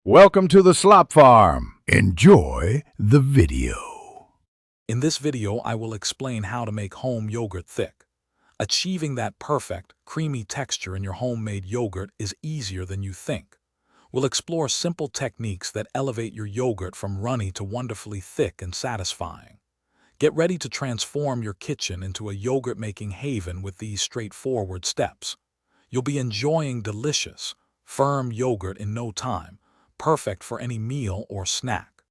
Welcome to the Slop Farm. Enjoy the video. In this video, I will explain how to make home yogurt thick. Achieving that perfect, creamy texture in your homemade yogurt is easier than you think. We'll explore simple techniques that elevate your yogurt from runny to wonderfully thick and satisfying. Get ready to transform your kitchen into a yogurt-making haven with these straightforward steps. You'll be enjoying delicious, firm yogurt in no time, perfect for any meal or snack.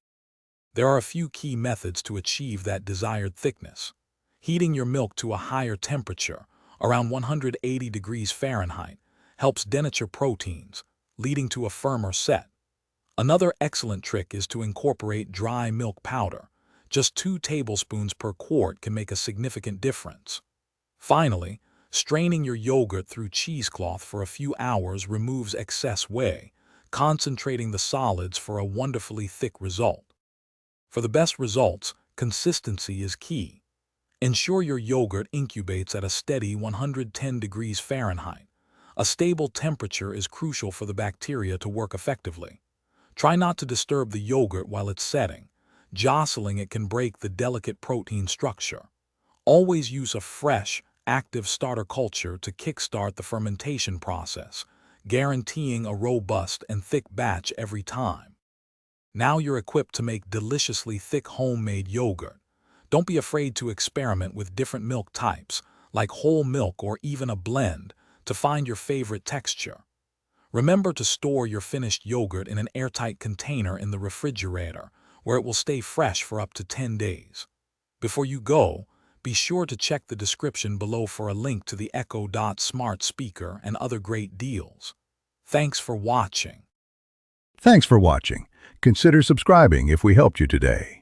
There are a few key methods to achieve that desired thickness. Heating your milk to a higher temperature, around 180 degrees Fahrenheit, helps denature proteins, leading to a firmer set. Another excellent trick is to incorporate dry milk powder. Just 2 tablespoons per quart can make a significant difference. Finally, straining your yogurt through cheesecloth for a few hours removes excess whey, concentrating the solids for a wonderfully thick result. For the best results, consistency is key. Ensure your yogurt incubates at a steady 110 degrees Fahrenheit. A stable temperature is crucial for the bacteria to work effectively. Try not to disturb the yogurt while it's setting. Jostling it can break the delicate protein structure. Always use a fresh, active starter culture to kickstart the fermentation process, guaranteeing a robust and thick batch every time. Now you're equipped to make deliciously thick homemade yogurt. Don't be afraid to experiment with different milk types, like whole milk or even a blend, to find your favorite texture. Remember to store your finished yogurt in an airtight container in the refrigerator, where it will stay fresh for up to 10 days. Before you go, be sure to check the description below for a link to the Echo Dot smart speaker and other great deals. Thanks for watching. Thanks for watching. Consider subscribing if we helped you today.